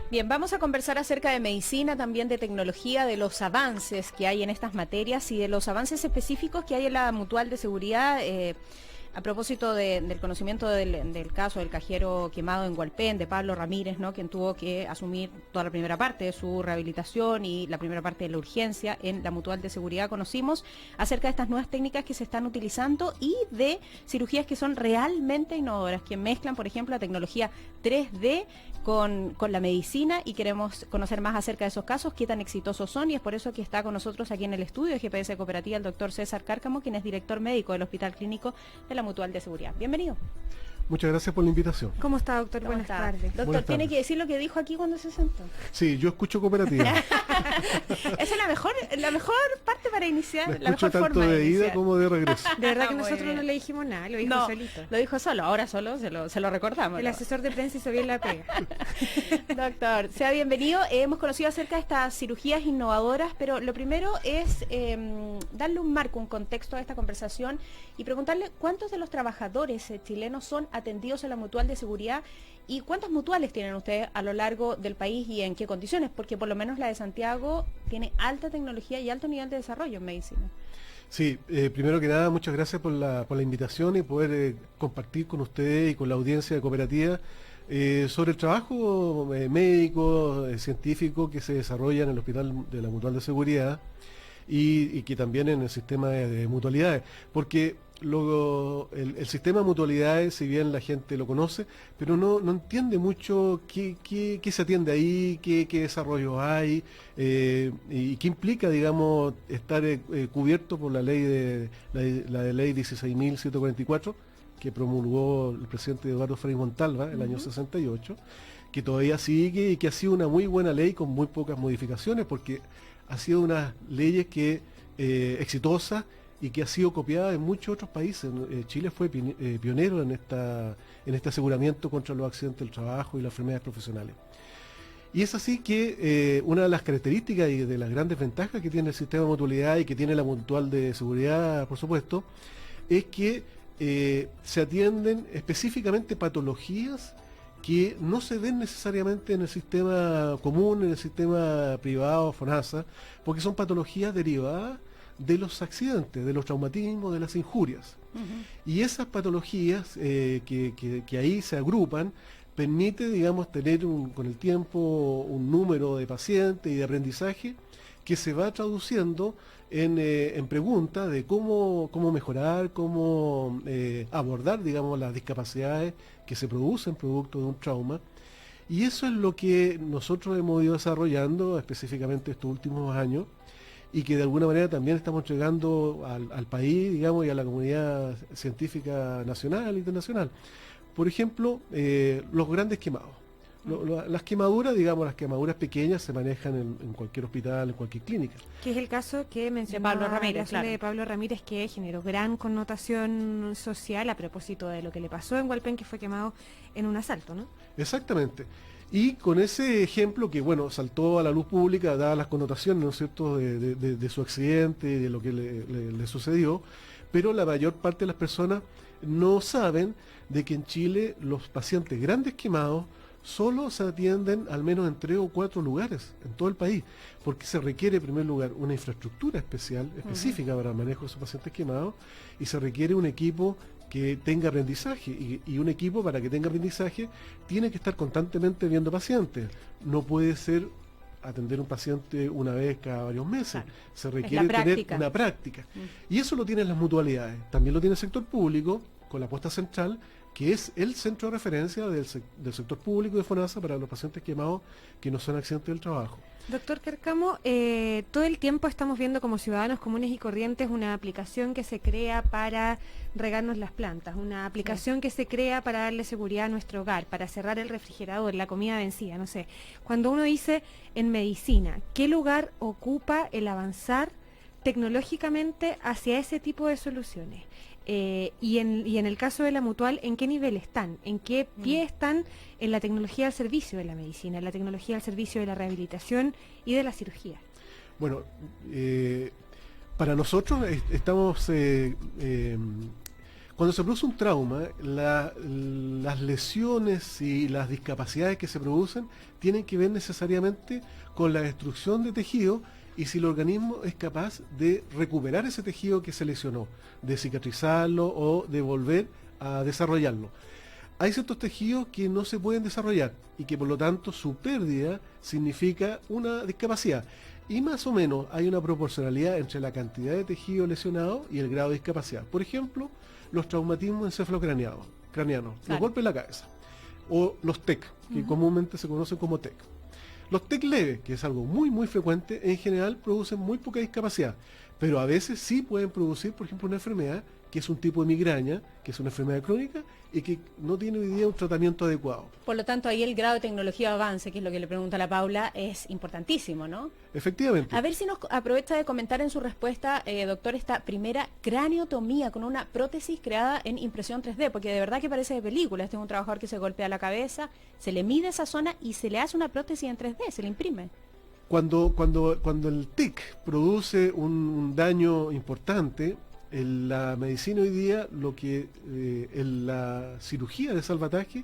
Bien, vamos a conversar acerca de medicina, también de tecnología, de los avances que hay en estas materias y de los avances específicos que hay en la Mutual de Seguridad. A propósito del conocimiento del caso del cajero quemado en Hualpén, de Pablo Ramírez, ¿no?, quien tuvo que asumir toda la primera parte de su rehabilitación y la primera parte de la urgencia en la Mutual de Seguridad, conocimos acerca de estas nuevas técnicas que se están utilizando y de cirugías que son realmente innovadoras, que mezclan, por ejemplo, la tecnología 3D con la medicina, y queremos conocer más acerca de esos casos, qué tan exitosos son, y es por eso que está con nosotros aquí en el estudio de GPS Cooperativa el doctor César Cárcamo, quien es director médico del Hospital Clínico de la Mutual de Seguridad. Bienvenido. Muchas gracias por la invitación. ¿Cómo está, doctor? ¿Cómo Buenas está? tardes. Doctor, Buenas tiene tardes. que decir lo que dijo aquí cuando se sentó. Sí, yo escucho cooperativa. Esa es la mejor parte para iniciar, La la escucho mejor tanto forma de ida iniciar. como de regreso. De verdad que Muy nosotros bien. no le dijimos nada, lo dijo No, solito. lo dijo solo, ahora solo se lo recordamos. El ¿no? asesor de prensa hizo bien la pega. Doctor, sea bienvenido. Hemos conocido acerca de estas cirugías innovadoras, pero lo primero es darle un marco, un contexto a esta conversación y preguntarle cuántos de los trabajadores chilenos son atendidos en la Mutual de Seguridad y cuántas mutuales tienen ustedes a lo largo del país y en qué condiciones, porque por lo menos la de Santiago tiene alta tecnología y alto nivel de desarrollo en medicina. Sí, primero que nada, muchas gracias por la invitación y poder compartir con ustedes y con la audiencia de cooperativa sobre el trabajo médico, científico que se desarrolla en el Hospital de la Mutual de Seguridad y que también en el sistema de mutualidades, porque el sistema de mutualidades, si bien la gente lo conoce, pero no entiende mucho qué se atiende ahí, qué desarrollo hay y qué implica, digamos, estar cubierto por la ley la ley 16.144 que promulgó el presidente Eduardo Frei Montalva el año 68, que todavía sigue y que ha sido una muy buena ley con muy pocas modificaciones, porque ha sido una ley exitosa y que ha sido copiada en muchos otros países. Chile fue pionero en este aseguramiento contra los accidentes del trabajo y las enfermedades profesionales. Y es así que una de las características y de las grandes ventajas que tiene el sistema de mutualidad y que tiene la Mutual de Seguridad, por supuesto, es que se atienden específicamente patologías que no se ven necesariamente en el sistema común, en el sistema privado, FONASA, porque son patologías derivadas de los accidentes, de los traumatismos, de las injurias. Y esas patologías que ahí se agrupan, permite, digamos, tener con el tiempo un número de pacientes y de aprendizaje que se va traduciendo en preguntas de cómo mejorar, cómo abordar, digamos, las discapacidades que se producen producto de un trauma. Y eso es lo que nosotros hemos ido desarrollando específicamente estos últimos años y que de alguna manera también estamos entregando al país, digamos, y a la comunidad científica nacional e internacional. Por ejemplo, los grandes quemados. Las quemaduras, digamos, las quemaduras pequeñas se manejan en cualquier hospital, en cualquier clínica. Que es el caso que mencionó Pablo Ramírez, la claro. de Pablo Ramírez, que generó gran connotación social a propósito de lo que le pasó en Hualpén, que fue quemado en un asalto, ¿no? Exactamente. Y con ese ejemplo que, bueno, saltó a la luz pública, dadas las connotaciones, ¿no es cierto?, de su accidente y de lo que le sucedió, pero la mayor parte de las personas no saben de que en Chile los pacientes grandes quemados solo se atienden al menos en 3 o 4 lugares en todo el país, porque se requiere en primer lugar una infraestructura específica para el manejo de esos pacientes quemados, y se requiere un equipo que tenga aprendizaje, y un equipo para que tenga aprendizaje tiene que estar constantemente viendo pacientes. No puede ser atender un paciente una vez cada varios meses. Claro. Se requiere tener una práctica. Y eso lo tienen las mutualidades. También lo tiene el sector público, con la apuesta central, que es el centro de referencia del sector público de FONASA para los pacientes quemados que no son accidentes del trabajo. Doctor Cárcamo, todo el tiempo estamos viendo como ciudadanos comunes y corrientes una aplicación que se crea para regarnos las plantas, una aplicación que se crea para darle seguridad a nuestro hogar, para cerrar el refrigerador, la comida vencida, no sé. Cuando uno dice en medicina, ¿qué lugar ocupa el avanzar tecnológicamente hacia ese tipo de soluciones? Y en el caso de la Mutual, ¿en qué nivel están? ¿En qué pie están en la tecnología al servicio de la medicina, en la tecnología al servicio de la rehabilitación y de la cirugía? Bueno, para nosotros estamos Cuando se produce un trauma, las lesiones y las discapacidades que se producen tienen que ver necesariamente con la destrucción de tejido y si el organismo es capaz de recuperar ese tejido que se lesionó, de cicatrizarlo o de volver a desarrollarlo. Hay ciertos tejidos que no se pueden desarrollar y que por lo tanto su pérdida significa una discapacidad. Y más o menos hay una proporcionalidad entre la cantidad de tejido lesionado y el grado de discapacidad. Por ejemplo, los traumatismos encefalocranianos, los golpes en la cabeza, o los TEC, que comúnmente se conocen como TEC. Los TEC leves, que es algo muy muy frecuente, en general producen muy poca discapacidad, pero a veces sí pueden producir, por ejemplo, una enfermedad que es un tipo de migraña, que es una enfermedad crónica y que no tiene hoy día un tratamiento adecuado. Por lo tanto, ahí el grado de tecnología de avance, que es lo que le pregunta la Paula, es importantísimo, ¿no? Efectivamente. A ver si nos aprovecha de comentar en su respuesta, doctor, esta primera craniotomía con una prótesis creada en impresión 3D, porque de verdad que parece de película. Este es un trabajador que se golpea la cabeza, se le mide esa zona y se le hace una prótesis en 3D, se le imprime. Cuando el TIC produce un daño importante, en la medicina hoy día, en la cirugía de salvataje,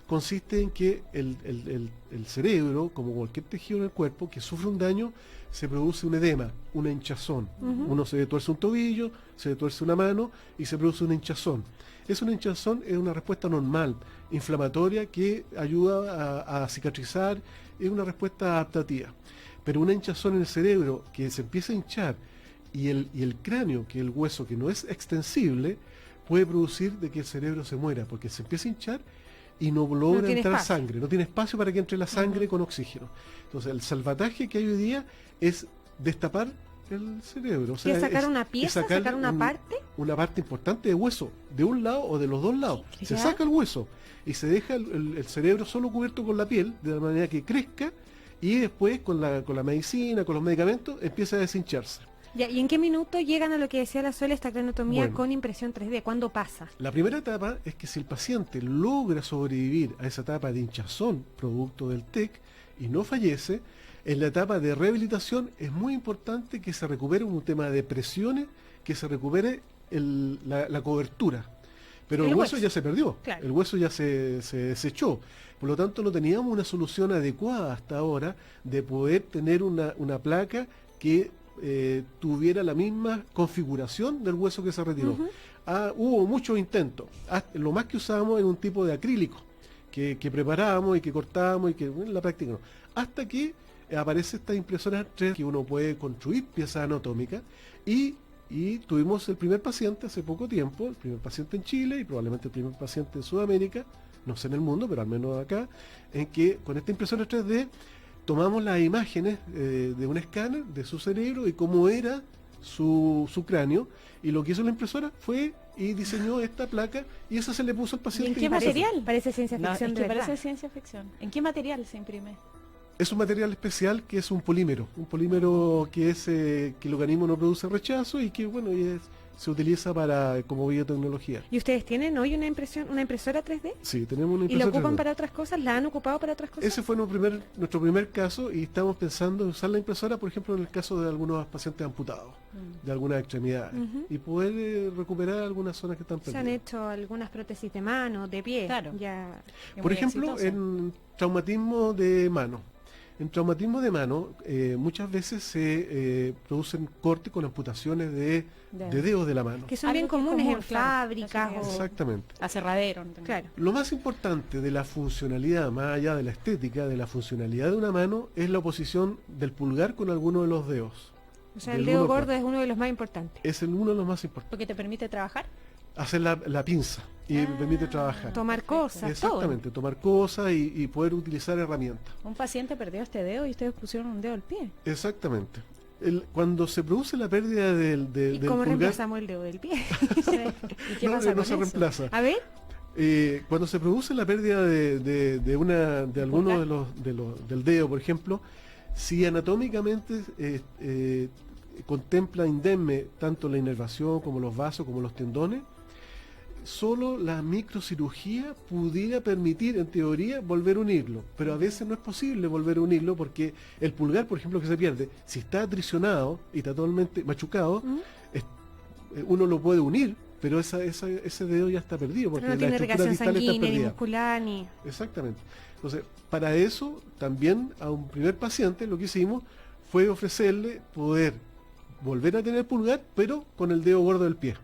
consiste en que el cerebro, como cualquier tejido en el cuerpo, que sufre un daño, se produce un edema, una hinchazón. Uno se tuerce un tobillo, se tuerce una mano y se produce una hinchazón. Una hinchazón es una respuesta normal, inflamatoria, que ayuda a cicatrizar, es una respuesta adaptativa. Pero una hinchazón en el cerebro que se empieza a hinchar y el cráneo, que es el hueso que no es extensible, puede producir de que el cerebro se muera, porque se empieza a hinchar y no logra entrar sangre, no tiene espacio para que entre la sangre con oxígeno. Entonces el salvataje que hay hoy día es destapar el cerebro. O sea, ¿es sacar una pieza, sacar una parte? Una parte importante de hueso, de un lado o de los dos lados. Se saca el hueso y se deja el cerebro solo cubierto con la piel, de manera que crezca, y después con la medicina, con los medicamentos, empieza a deshincharse. Ya, ¿y en qué minuto llegan a lo que decía la Sole, esta craniotomía con impresión 3D? ¿Cuándo pasa? La primera etapa es que si el paciente logra sobrevivir a esa etapa de hinchazón producto del TEC y no fallece, en la etapa de rehabilitación es muy importante que se recupere un tema de presiones, que se recupere la cobertura. Pero el hueso ya se perdió, claro. El hueso ya se desechó. Por lo tanto, no teníamos una solución adecuada hasta ahora de poder tener una placa que tuviera la misma configuración del hueso que se retiró. Hubo muchos intentos. Lo más que usábamos era un tipo de acrílico que preparábamos y que cortábamos y que en la práctica no. Hasta que aparece esta impresora 3D que uno puede construir piezas anatómicas y tuvimos el primer paciente hace poco tiempo, el primer paciente en Chile y probablemente el primer paciente en Sudamérica, no sé en el mundo, pero al menos acá, en que con esta impresora 3D tomamos las imágenes de un escáner de su cerebro y cómo era su cráneo, y lo que hizo la impresora fue y diseñó esta placa y esa se le puso al paciente. ¿Y en qué material? Parece ciencia ficción. No, parece ciencia ficción. ¿En qué material se imprime? Es un material especial que es un polímero que el organismo no produce rechazo y que se utiliza como biotecnología. ¿Y ustedes tienen hoy una impresora 3D? Sí, tenemos una impresora. ¿Y la ocupan 3D para otras cosas? ¿La han ocupado para otras cosas? Ese fue nuestro primer caso y estamos pensando en usar la impresora, por ejemplo, en el caso de algunos pacientes amputados, de algunas extremidades, y poder recuperar algunas zonas que están perdidas. Se han hecho algunas prótesis de mano, de pie. Claro. Ya. Por ejemplo, en traumatismo de mano. En traumatismo de mano muchas veces se producen cortes con amputaciones de dedos de la mano. Que son bien comunes en fábricas. Exactamente. Aserradero. Claro. Lo más importante de la funcionalidad, más allá de la estética, de la funcionalidad de una mano, es la oposición del pulgar con alguno de los dedos. O sea, el dedo gordo es uno de los más importantes. Es uno de los más importantes. ¿Porque te permite trabajar? Hacer la pinza y permite trabajar. Tomar cosas. Exactamente, tomar cosas y poder utilizar herramientas. Un paciente perdió este dedo y ustedes pusieron un dedo al pie. Exactamente. Cuando se produce la pérdida del ¿Y cómo pulgar, reemplazamos el dedo del pie? ¿Y qué pasa con se eso? reemplaza. A ver. Cuando se produce la pérdida de alguno del dedo, por ejemplo, si anatómicamente contempla indemne tanto la inervación como los vasos como los tendones, solo la microcirugía pudiera permitir, en teoría, volver a unirlo, pero a veces no es posible volver a unirlo porque el pulgar, por ejemplo, que se pierde, si está atrisionado y está totalmente machucado, uno lo puede unir, pero ese dedo ya está perdido, porque No la tiene estructura irrigación distal está sanguínea, ni perdida. muscular, ni... Exactamente. Entonces, para eso, también a un primer paciente lo que hicimos fue ofrecerle poder volver a tener pulgar, pero con el dedo gordo del pie,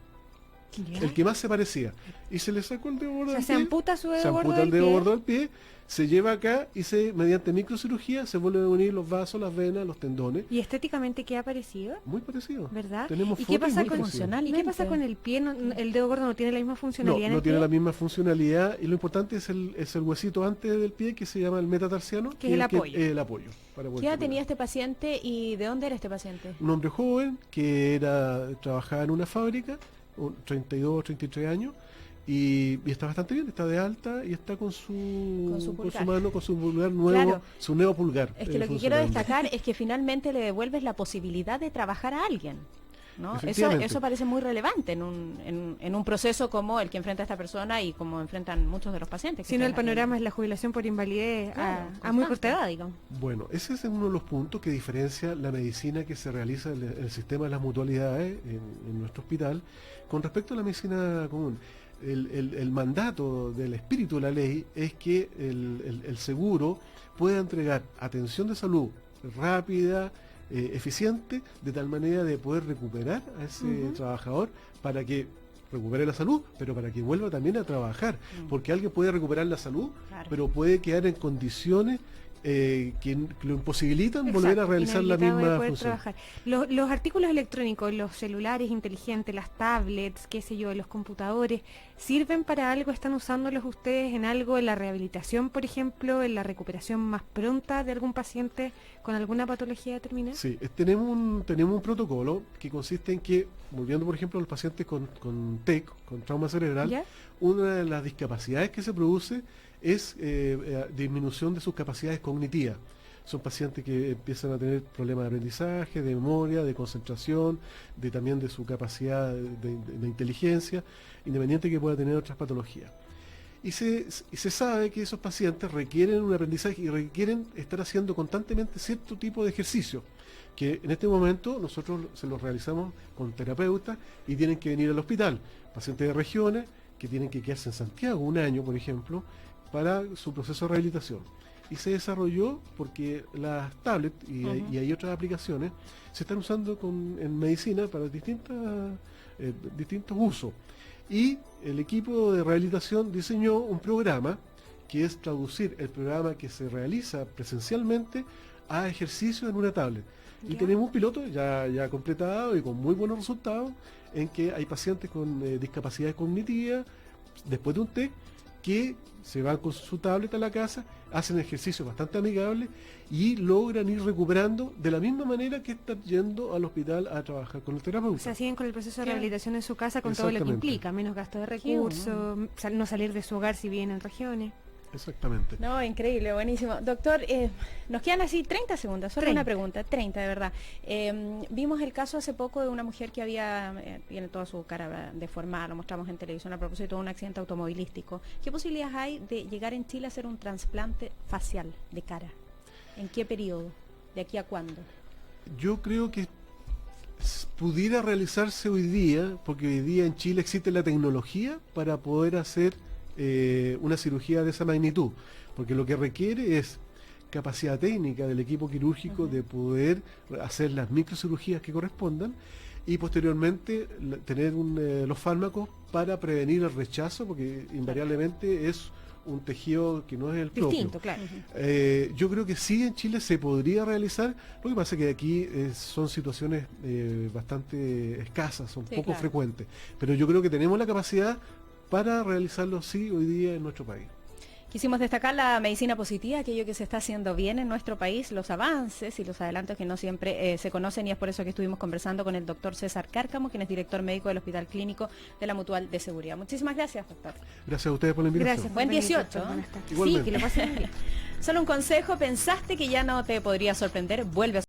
el que más se parecía. Y se le sacó el dedo gordo del Se pie. amputa su dedo Se gordo amputa del el dedo pie. gordo del pie, se lleva acá y mediante microcirugía se vuelven a unir los vasos, las venas, los tendones. ¿Y estéticamente qué ha parecido? Muy parecido. ¿Verdad? Tenemos ¿Y qué fotos pasa muy con parecidas. ¿Y qué pasa con el pie? ¿El dedo gordo no tiene la misma No, funcionalidad en no el tiene pie? la misma funcionalidad y lo importante es el huesito antes del pie que se llama el metatarsiano, Que es el apoyo. el apoyo. Para poder ¿Qué edad caminar. tenía este paciente y de dónde era este paciente? Un hombre joven que trabajaba en una fábrica, 32, 33 años, y está bastante bien, está de alta y está con su pulgar. mano, con su pulgar nuevo, Claro. su nuevo pulgar. Es que lo que quiero funcionando. destacar es que finalmente le devuelves la posibilidad de trabajar a alguien, ¿no? Efectivamente. Eso parece muy relevante en un proceso como el que enfrenta esta persona y como enfrentan muchos de los pacientes. que Si no, el están aquí. panorama es la jubilación por invalidez Claro, a muy constante. corta edad, digamos. Bueno, ese es uno de los puntos que diferencia la medicina que se realiza en el sistema de las mutualidades en nuestro hospital con respecto a la medicina común. El mandato del espíritu de la ley es que el seguro pueda entregar atención de salud rápida, eficiente, de tal manera de poder recuperar a ese trabajador para que recupere la salud, pero para que vuelva también a trabajar, porque alguien puede recuperar la salud, Claro. pero puede quedar en condiciones que lo imposibilitan volver a Exacto, realizar la inhabilitado de misma poder función. trabajar. Los artículos electrónicos, los celulares inteligentes, las tablets, qué sé yo, los computadores, ¿sirven para algo? ¿Están usándolos ustedes en algo, en la rehabilitación, por ejemplo, en la recuperación más pronta de algún paciente con alguna patología determinada? Sí, tenemos un protocolo que consiste en que, volviendo por ejemplo a los pacientes con TEC, con trauma cerebral, ¿Ya? una de las discapacidades que se produce es disminución de sus capacidades cognitivas. Son pacientes que empiezan a tener problemas de aprendizaje, de memoria, de concentración, también de su capacidad de inteligencia, independiente que pueda tener otras patologías. Y se sabe que esos pacientes requieren un aprendizaje y requieren estar haciendo constantemente cierto tipo de ejercicio, que en este momento nosotros se los realizamos con terapeutas y tienen que venir al hospital. Pacientes de regiones que tienen que quedarse en Santiago un año, por ejemplo, para su proceso de rehabilitación. Y se desarrolló porque las tablets y hay otras aplicaciones se están usando en medicina para distintos usos. Y el equipo de rehabilitación diseñó un programa que es traducir el programa que se realiza presencialmente a ejercicio en una tablet. Y Ya. tenemos un piloto ya completado y con muy buenos resultados en que hay pacientes con discapacidades cognitivas después de un TEC que se van con su tablet a la casa, hacen ejercicios bastante amigables y logran ir recuperando de la misma manera que están yendo al hospital a trabajar con el O terapeuta. sea, siguen con el proceso de Qué- rehabilitación en su casa con todo lo que Exactamente. implica, menos gasto de Qué recursos, no salir de su hogar si viven en regiones. Exactamente. No, increíble, buenísimo. Doctor, nos quedan así 30 segundos, solo 30. una pregunta, 30 de verdad. Vimos el caso hace poco de una mujer que tiene toda su cara deformada, lo mostramos en televisión a propósito de un accidente automovilístico. ¿Qué posibilidades hay de llegar en Chile a hacer un trasplante facial de cara? ¿En qué periodo? ¿De aquí a cuándo? Yo creo que pudiera realizarse hoy día, porque hoy día en Chile existe la tecnología para poder hacer una cirugía de esa magnitud, porque lo que requiere es capacidad técnica del equipo quirúrgico de poder hacer las microcirugías que correspondan y posteriormente tener los fármacos para prevenir el rechazo, porque invariablemente es un tejido que no es el propio. Distinto, claro. Yo creo que sí en Chile se podría realizar, lo que pasa es que aquí son situaciones bastante escasas, son Sí, poco claro. frecuentes, pero yo creo que tenemos la capacidad para realizarlo sí hoy día en nuestro país. Quisimos destacar la medicina positiva, aquello que se está haciendo bien en nuestro país, los avances y los adelantos que no siempre se conocen, y es por eso que estuvimos conversando con el doctor César Cárcamo, quien es director médico del Hospital Clínico de la Mutual de Seguridad. Muchísimas gracias, doctor. Gracias a ustedes por la invitación. Gracias. Buen Bienvenido, 18. doctor. Buenas tardes. Igualmente. Sí, que lo pasen bien. Solo un consejo, pensaste que ya no te podría sorprender, vuelve a